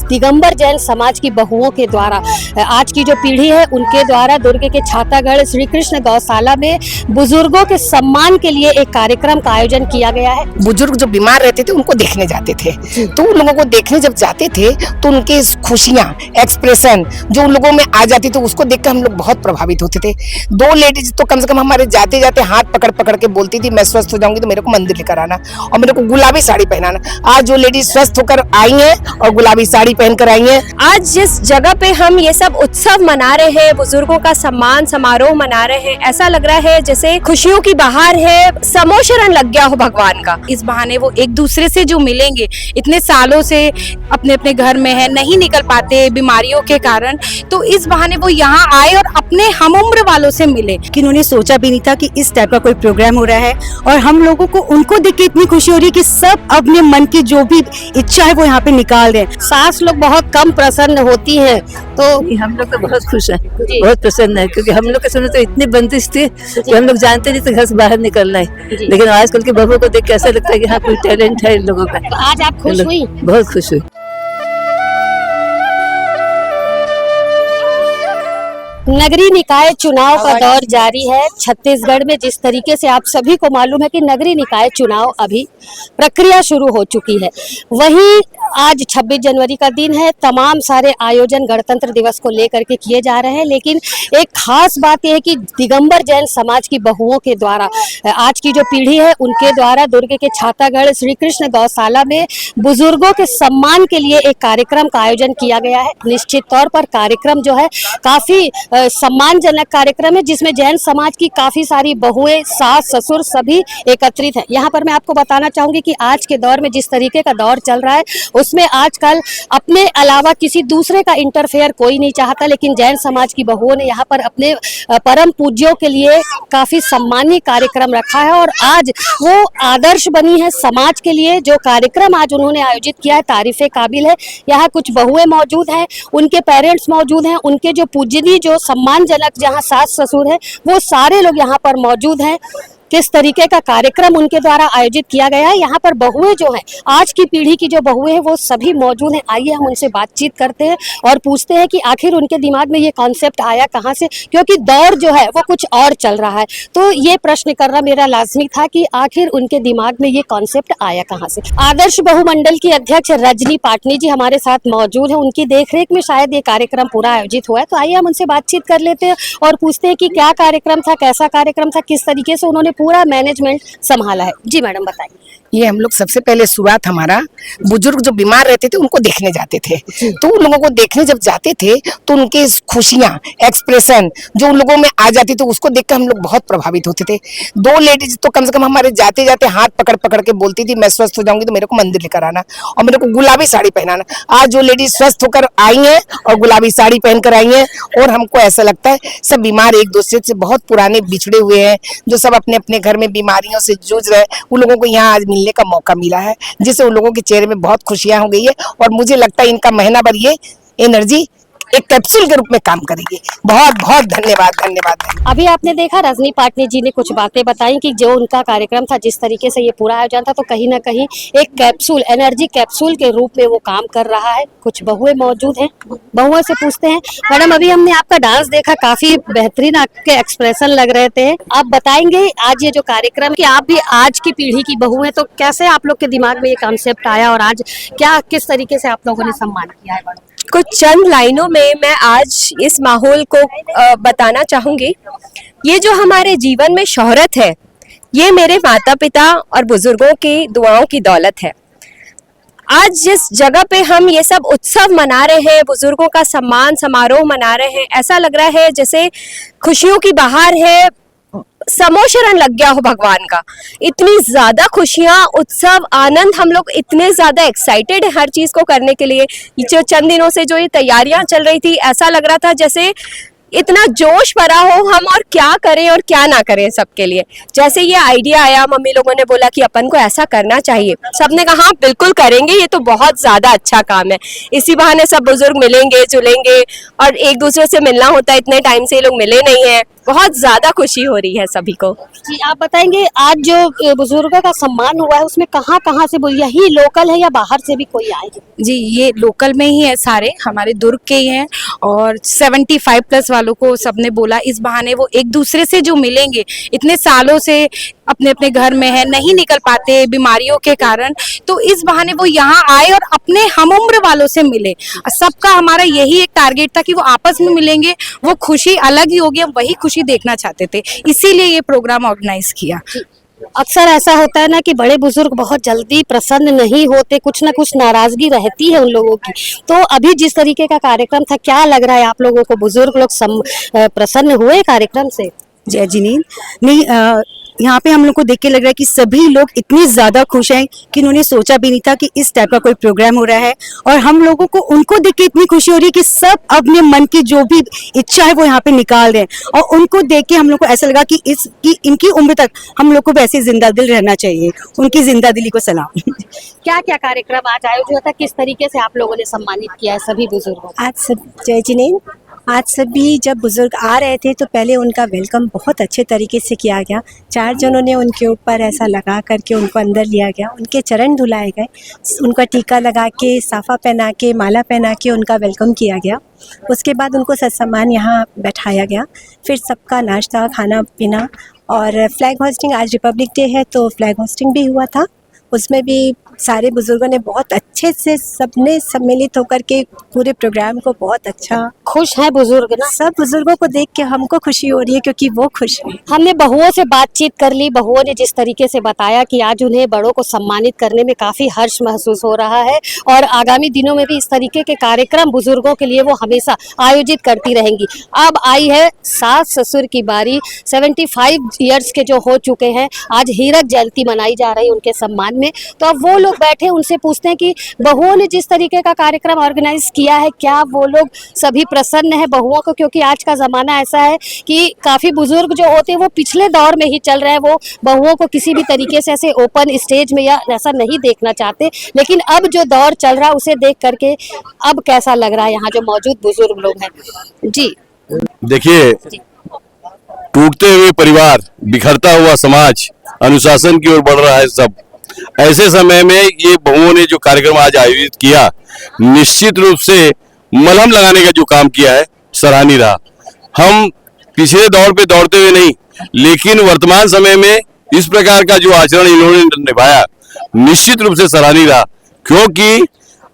दिगंबर जैन समाज की बहुओं के द्वारा आज की जो पीढ़ी है उनके द्वारा दुर्ग के छातागढ़ श्री कृष्ण गौशाला में बुजुर्गों के सम्मान के लिए एक कार्यक्रम का आयोजन किया गया है। बुजुर्ग जो बीमार रहते थे उनको देखने जाते थे, तो उन लोगों को देखने जब जाते थे तो उनके खुशियां, एक्सप्रेशन जो उन लोगों में आ जाती थी उसको देखकर हम लोग बहुत प्रभावित होते थे। दो लेडीज तो कम से कम हमारे जाते जाते हाथ पकड़ पकड़ के बोलती थी, मैं स्वस्थ हो जाऊंगी तो मेरे को मंदिर लेकर आना और मेरे को गुलाबी साड़ी पहनाना। आज जो लेडीज स्वस्थ होकर आई हैं और गुलाबी साड़ी पहनकर आई हैं। आज जिस जगह पे हम ये सब उत्सव मना रहे हैं, बुजुर्गों का सम्मान समारोह मना रहे हैं, ऐसा लग रहा है जैसे खुशियों की बहार है, समोशरण लग गया हो भगवान का। इस बहाने वो एक दूसरे से जो मिलेंगे, इतने सालों से अपने अपने घर में है, नहीं निकल पाते बीमारियों के कारण, तो इस बहाने वो यहाँ आए और अपने हम उम्र वालों से मिले। कि उन्होंने सोचा भी नहीं था कि इस टाइप का कोई प्रोग्राम हो रहा है और हम लोगों को उनको देख के इतनी खुशी हो रही है कि सब अपने मन की जो भी इच्छा है वो यहाँ पे निकाल रहे हैं। सास लोग बहुत कम प्रसन्न होती हैं, तो हम लोग तो बहुत खुश हैं, बहुत प्रसन्न है, क्योंकि हम लोग के समय तो इतनी बंदिश थी कि हम लोग जानते नहीं थे घर से बाहर निकलना है, लेकिन आजकल के बहू को देख के ऐसा लगता है कि हाँ कोई टैलेंट है इन लोगों का। तो आज आप खुश हुई? बहुत खुश हुई। नगरीय निकाय चुनाव का दौर जारी है छत्तीसगढ़ में। जिस तरीके से आप सभी को मालूम है कि नगरीय निकाय चुनाव अभी प्रक्रिया शुरू हो चुकी है, वहीं आज 26 जनवरी का दिन है। तमाम सारे आयोजन गणतंत्र दिवस को लेकर के किए जा रहे हैं, लेकिन एक खास बात यह है कि दिगंबर जैन समाज की बहुओं के द्वारा आज की जो पीढ़ी है उनके द्वारा दुर्ग के छातागढ़ श्री कृष्ण गौशाला में बुजुर्गों के सम्मान के लिए एक कार्यक्रम का आयोजन किया गया है। निश्चित तौर पर कार्यक्रम जो है काफी सम्मानजनक कार्यक्रम है, जिसमें जैन समाज की काफी सारी बहुएं, सास ससुर सभी एकत्रित हैं। यहाँ पर मैं आपको बताना चाहूंगी कि आज के दौर में जिस तरीके का दौर चल रहा है उसमें आजकल अपने अलावा किसी दूसरे का इंटरफेयर कोई नहीं चाहता, लेकिन जैन समाज की बहुओं ने यहाँ पर अपने परम पूज्यों के लिए काफी सम्मानीय कार्यक्रम रखा है और आज वो आदर्श बनी है समाज के लिए। जो कार्यक्रम आज उन्होंने आयोजित किया है तारीफे काबिल है। यहाँ कुछ बहुएं मौजूद हैं, उनके पेरेंट्स मौजूद हैं, उनके जो पूजनीय जो सम्मानजनक जहाँ सास ससुर है वो सारे लोग यहाँ पर मौजूद हैं। किस तरीके का कार्यक्रम उनके द्वारा आयोजित किया गया है, यहाँ पर बहुएं जो हैं, आज की पीढ़ी की जो बहुएं हैं वो सभी मौजूद हैं। आइए हम उनसे बातचीत करते हैं और पूछते हैं कि आखिर उनके दिमाग में ये कॉन्सेप्ट आया कहाँ से, क्योंकि दौर जो है वो कुछ और चल रहा है। तो ये प्रश्न करना मेरा लाजमी था कि आखिर उनके दिमाग में ये कॉन्सेप्ट आया कहाँ से। आदर्श बहुमंडल की अध्यक्ष रजनी पाटनी जी हमारे साथ मौजूद है, उनकी देखरेख में शायद ये कार्यक्रम पूरा आयोजित हुआ है। तो आइए हम उनसे बातचीत कर लेते हैं और पूछते हैं कि क्या कार्यक्रम था, कैसा कार्यक्रम था, किस तरीके से उन्होंने पूरा मैनेजमेंट संभाला है। जी मैडम बताइए। ये हम लोग सबसे पहले शुरुआत हमारा बुजुर्ग जो बीमार रहते थे उनको देखने जाते थे, तो उन लोगों को देखने जब जाते थे तो उनके खुशियां, एक्सप्रेशन जो उन लोगों में आ जाती थी उसको देखकर हम लोग बहुत प्रभावित होते थे। दो लेडीज तो कम से कम हमारे जाते जाते हाथ पकड़ पकड़ के बोलती थी, मैं स्वस्थ हो जाऊंगी तो मेरे को मंदिर लेकर आना और मेरे को गुलाबी साड़ी पहनाना। आज जो लेडीज स्वस्थ होकर आई हैं और गुलाबी साड़ी पहनकर आई हैं, और हमको ऐसा लगता है सब बीमार एक दूसरे से बहुत पुराने बिछड़े हुए हैं, जो सब अपने अपने घर में बीमारियों से जूझ रहे हैं, उन लोगों को यहाँ आज मिलने का मौका मिला है, जिससे उन लोगों के चेहरे में बहुत खुशियां हो गई है। और मुझे लगता है इनका महीना भर ये एनर्जी एक कैप्सूल के रूप में काम करेगी। बहुत बहुत धन्यवाद, धन्यवाद। अभी आपने देखा रजनी पाटनी जी ने कुछ बातें बताई कि जो उनका कार्यक्रम था, जिस तरीके से ये पूरा आयोजन था, तो कहीं ना कहीं एक कैप्सूल, एनर्जी कैप्सूल के रूप में वो काम कर रहा है। कुछ बहुएं मौजूद हैं, बहुओं से पूछते हैं। मैडम अभी हमने आपका डांस देखा, काफी बेहतरीन आपके एक्सप्रेशन लग रहे थे। आप बताएंगे आज ये जो कार्यक्रम कि आप भी आज की पीढ़ी की बहू है, तो कैसे आप लोग के दिमाग में ये कॉन्सेप्ट आया और आज क्या किस तरीके से आप लोगों ने सम्मान किया है? मैडम कुछ चंद लाइनों में मैं आज इस माहौल को बताना चाहूंगी। ये जो हमारे जीवन में शोहरत है, ये मेरे माता पिता और बुजुर्गों की दुआओं की दौलत है। आज जिस जगह पे हम ये सब उत्सव मना रहे हैं, बुजुर्गों का सम्मान समारोह मना रहे हैं, ऐसा लग रहा है जैसे खुशियों की बहार है, समोशरण लग गया हो भगवान का। इतनी ज्यादा खुशियां, उत्सव, आनंद, हम लोग इतने ज्यादा एक्साइटेड है हर चीज को करने के लिए। जो चंद दिनों से जो ये तैयारियां चल रही थी, ऐसा लग रहा था जैसे इतना जोश भरा हो हम और क्या करें और क्या ना करें सबके लिए। जैसे ये आइडिया आया, मम्मी लोगों ने बोला कि अपन को ऐसा करना चाहिए, सबने कहा हाँ बिल्कुल करेंगे, ये तो बहुत ज्यादा अच्छा काम है। इसी बहाने सब बुजुर्ग मिलेंगे जुलेंगे और एक दूसरे से मिलना होता है, इतने टाइम से ये लोग मिले नहीं है। बहुत ज्यादा खुशी हो रही है सभी को। जी आप बताएंगे आज जो बुजुर्गों का सम्मान हुआ है उसमें कहाँ कहाँ से यही लोकल है या बाहर से भी कोई आए हैं? जी ये लोकल में ही है, सारे हमारे दुर्ग के ही हैं और 75 प्लस वालों को सबने बोला इस बहाने वो एक दूसरे से जो मिलेंगे, इतने सालों से अपने अपने घर में है, नहीं निकल पाते बीमारियों के कारण, तो इस बहाने वो यहाँ आए और अपने हम उम्र वालों से मिले। सबका हमारा यही एक टारगेट था कि वो आपस में मिलेंगे, वो खुशी अलग ही होगी, हम वही खुशी देखना चाहते थे, इसीलिए ये प्रोग्राम ऑर्गेनाइज किया। अक्सर ऐसा होता है ना कि बड़े बुजुर्ग बहुत जल्दी प्रसन्न नहीं होते, कुछ ना कुछ नाराजगी रहती है उन लोगों की। तो अभी जिस तरीके का कार्यक्रम था, क्या लग रहा है आप लोगों को, बुजुर्ग लोग प्रसन्न हुए कार्यक्रम से? जय जिनेंद्र, नहीं यहाँ पे हम लोग को देख के लग रहा है कि सभी लोग इतने ज्यादा खुश हैं कि उन्होंने सोचा भी नहीं था कि इस टाइप का कोई प्रोग्राम हो रहा है। और हम लोगों को उनको देख के इतनी खुशी हो रही है कि सब अपने मन की जो भी इच्छा है वो यहाँ पे निकाल रहे हैं। और उनको देख के हम लोग को ऐसा लगा कि इनकी उम्र तक हम लोग को वैसे जिंदा दिल रहना चाहिए। उनकी जिंदा दिली को सलाम। क्या क्या कार्यक्रम आज आयोजित हुआ था, किस तरीके से आप लोगों ने सम्मानित किया है सभी बुजुर्गों को? आज सब जय जिनेंद्र, आज सभी जब बुजुर्ग आ रहे थे तो पहले उनका वेलकम बहुत अच्छे तरीके से किया गया। 4 जनों ने उनके ऊपर ऐसा लगा करके उनको अंदर लिया गया, उनके चरण धुलाए गए, उनका टीका लगा के, साफा पहना के, माला पहना के उनका वेलकम किया गया। उसके बाद उनको सत्सम्मान यहाँ बैठाया गया। फिर सबका नाश्ता खाना पीना और फ्लैग होस्टिंग, आज रिपब्लिक डे है तो फ्लैग होस्टिंग भी हुआ था। उसमें भी सारे बुजुर्गों ने बहुत अच्छे से सबने सम्मिलित होकर के पूरे प्रोग्राम को बहुत अच्छा। खुश है बुजुर्ग ना? सब बुजुर्गों को देख के हमको खुशी हो रही है क्योंकि वो खुश हैं। हमने बहुओं से बातचीत कर ली, बहुओं ने जिस तरीके से बताया कि आज उन्हें बड़ों को सम्मानित करने में काफी हर्ष महसूस हो रहा है और आगामी दिनों में भी इस तरीके के कार्यक्रम बुजुर्गों के लिए वो हमेशा आयोजित करती रहेंगी। अब आई है सास ससुर की बारी। 75 ईयर्स के जो हो चुके हैं, आज हीरक जयंती मनाई जा रही है उनके सम्मान में। तो अब वो लोग बैठे, उनसे पूछते हैं कि बहुओं ने जिस तरीके का कार्यक्रम ऑर्गेनाइज किया है, क्या वो लोग सभी प्रसन्न है बहुओं को? क्योंकि आज का जमाना ऐसा है कि काफी बुजुर्ग जो होते हैं वो पिछले दौर में ही चल रहे हैं, वो बहुओं को किसी भी तरीके से ऐसे ओपन स्टेज में या ऐसा नहीं देखना चाहते। लेकिन अब जो दौर चल रहा है उसे देख करके अब कैसा लग रहा है यहाँ जो मौजूद बुजुर्ग लोग हैं? जी देखिए, टूटते हुए परिवार, बिखरता हुआ समाज अनुशासन की ओर बढ़ रहा है। सब ऐसे समय में ये बहुओं ने जो कार्यक्रम आज आयोजित किया, निश्चित रूप से मलहम लगाने का जो काम किया है सराहनीय रहा। हम पिछले दौर पे दौड़ते हुए नहीं, लेकिन वर्तमान समय में इस प्रकार का जो आचरण इन्होंने निभाया निश्चित रूप से सराहनीय रहा। क्योंकि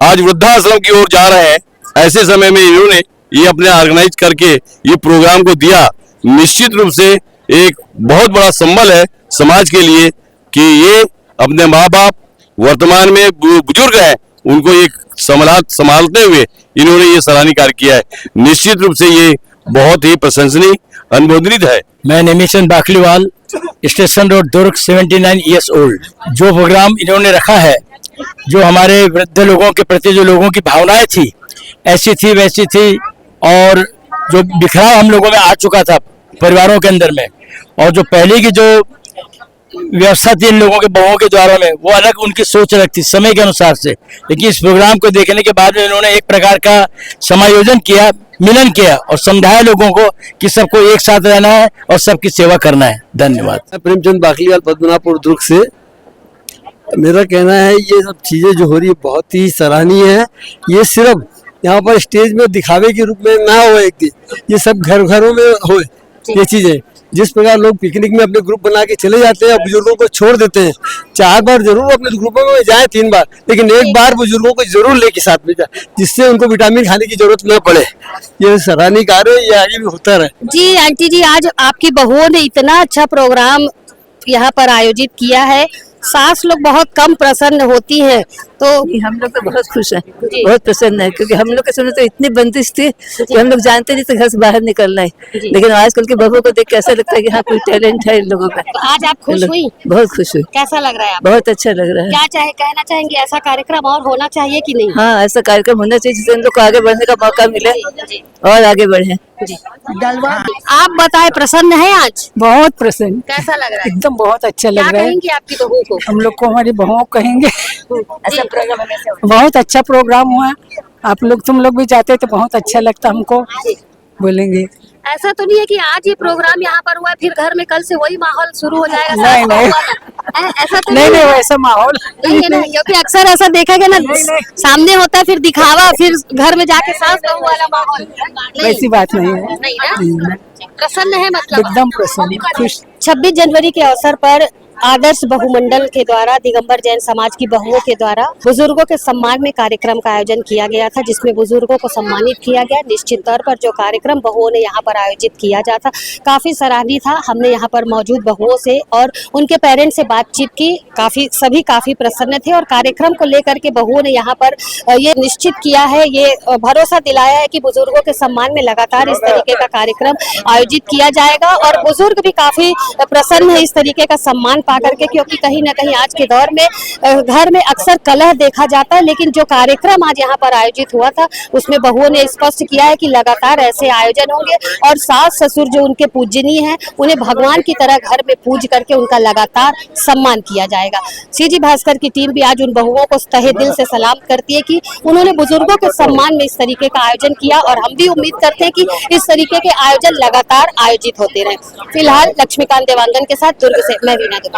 आज वृद्धाश्रम की ओर जा रहे हैं, ऐसे समय में इन्होंने ये अपने ऑर्गेनाइज करके ये प्रोग्राम को दिया। निश्चित रूप से एक बहुत बड़ा संबल है समाज के लिए कि ये अपने माँ बाप वर्तमान में बुजुर्ग हैं, उनको एक संभालते हुए इन्होंने ये सराहनीय कार्य किया है। निश्चित रूप से ये बहुत ही प्रशंसनीय अनुमोदित है। मैं निमिशन बाकलीवाल, स्टेशन रोड दुर्ग, 79 ईयर्स ओल्ड। जो प्रोग्राम इन्होंने रखा है, जो हमारे वृद्ध लोगों के प्रति जो लोगों की भावनाएं थी, ऐसी थी वैसी थी, और जो बिखराव हम लोगों में आ चुका था परिवारों के अंदर में, और जो पहले की जो व्यवस्था थी इन लोगों के बहुओं के द्वारा में, वो अलग उनकी सोच अलग थी समय के अनुसार से। लेकिन इस प्रोग्राम को देखने के बाद में इन्होंने एक प्रकार का समायोजन किया, मिलन किया और समझाया लोगों को कि सबको एक साथ रहना है और सबकी सेवा करना है। धन्यवाद। प्रेमचंद बाकलीवाल, पद्मनापुर दुर्ग से। मेरा कहना है ये सब चीजें जो हो रही है बहुत ही सराहनीय है। ये सिर्फ यहाँ पर स्टेज में दिखावे के रूप में ना हो, एक दिन ये सब घर घरों में हो ये चीजें। जिस प्रकार लोग पिकनिक में अपने ग्रुप बना के चले जाते हैं, बुजुर्गों को छोड़ देते हैं। 4 बार जरूर अपने ग्रुपों में जाए, 3 बार, लेकिन एक बार बुजुर्गों को जरूर लेके साथ में जाए, जिससे उनको विटामिन खाने की जरूरत न पड़े। ये सराहनीय कार्य, ये आगे भी होता रहे। जी आंटी जी, आज आपकी बहुओं ने इतना अच्छा प्रोग्राम यहाँ पर आयोजित किया है। सास लोग बहुत कम प्रसन्न होती हैं, तो हम लोग तो बहुत खुश हैं, बहुत प्रसन्न है, क्योंकि हम लोग के समय तो इतनी बंदिश थी कि हम लोग जानते नहीं थे घर से बाहर निकलना है। लेकिन आजकल के बहू को देख के ऐसा लगता है कि हाँ कोई टैलेंट है इन लोगों में। तो आज आप खुश हुई? बहुत खुश हुई। कैसा लग रहा है आपको? बहुत अच्छा लग रहा है। क्या कहना चाहेंगे, ऐसा कार्यक्रम और होना चाहिए कि नहीं? हाँ, ऐसा कार्यक्रम होना चाहिए जिससे इन लोग को आगे बढ़ने का मौका मिले और आगे बढ़े। आप बताएं, प्रसन्न है आज? बहुत प्रसन्न। कैसा लग रहा है? एकदम बहुत अच्छा लग रहा है। कहेंगे आपकी बहू को? हम लोग को हमारी बहुओं कहेंगे ऐसा प्रोग्राम बहुत अच्छा प्रोग्राम हुआ। आप लोग तुम लोग भी जाते तो बहुत अच्छा लगता हमको, बोलेंगे। ऐसा तो नहीं है कि आज ये प्रोग्राम यहाँ पर हुआ है फिर घर में कल से वही माहौल शुरू हो जाएगा? नहीं, नहीं। ऐसा तो नहीं नहीं नहीं है? वैसा माहौल नहीं है ना, क्योंकि अक्सर ऐसा देखा गया ना, सामने होता है फिर दिखावा, फिर घर में जाके सास बहू वाला माहौल। वैसी बात नहीं है। नहीं ना, प्रसन्न है मतलब? एकदम प्रसन्न खुश। 26 जनवरी के अवसर पर आदर्श बहुमंडल के द्वारा दिगंबर जैन समाज की बहुओं के द्वारा बुजुर्गों के सम्मान में कार्यक्रम का आयोजन किया गया था, जिसमें बुजुर्गों को सम्मानित किया गया। निश्चित तौर पर जो कार्यक्रम बहुओं ने यहाँ पर आयोजित किया जाता काफी सराहनीय था। हमने यहाँ पर मौजूद बहुओं से और उनके पेरेंट्स से बातचीत की, सभी काफी प्रसन्न थे और कार्यक्रम को लेकर के बहुओं ने यहाँ पर ये निश्चित किया है, ये भरोसा दिलाया है कि बुजुर्गों के सम्मान में लगातार इस तरीके का कार्यक्रम आयोजित किया जाएगा। और बुजुर्ग भी काफी प्रसन्न है इस तरीके का सम्मान पा करके, क्योंकि कहीं ना कहीं आज के दौर में घर में अक्सर कलह देखा जाता है, लेकिन जो कार्यक्रम आज यहाँ पर आयोजित हुआ था उसमें बहुओं ने स्पष्ट किया है कि लगातार ऐसे आयोजन होंगे और सास ससुर जो उनके पूजनीय हैं उन्हें भगवान की तरह घर में पूज करके उनका लगातार सम्मान किया जाएगा। सीजी भास्कर की टीम भी आज उन बहुओं को तहे दिल से सलाम करती है कि उन्होंने बुजुर्गों के सम्मान में इस तरीके का आयोजन किया और हम भी उम्मीद करते हैं कि इस तरीके के आयोजन लगातार आयोजित होते रहे। फिलहाल लक्ष्मीकांत देवांगन के साथ दुर्ग से मैं वीना देवांगन।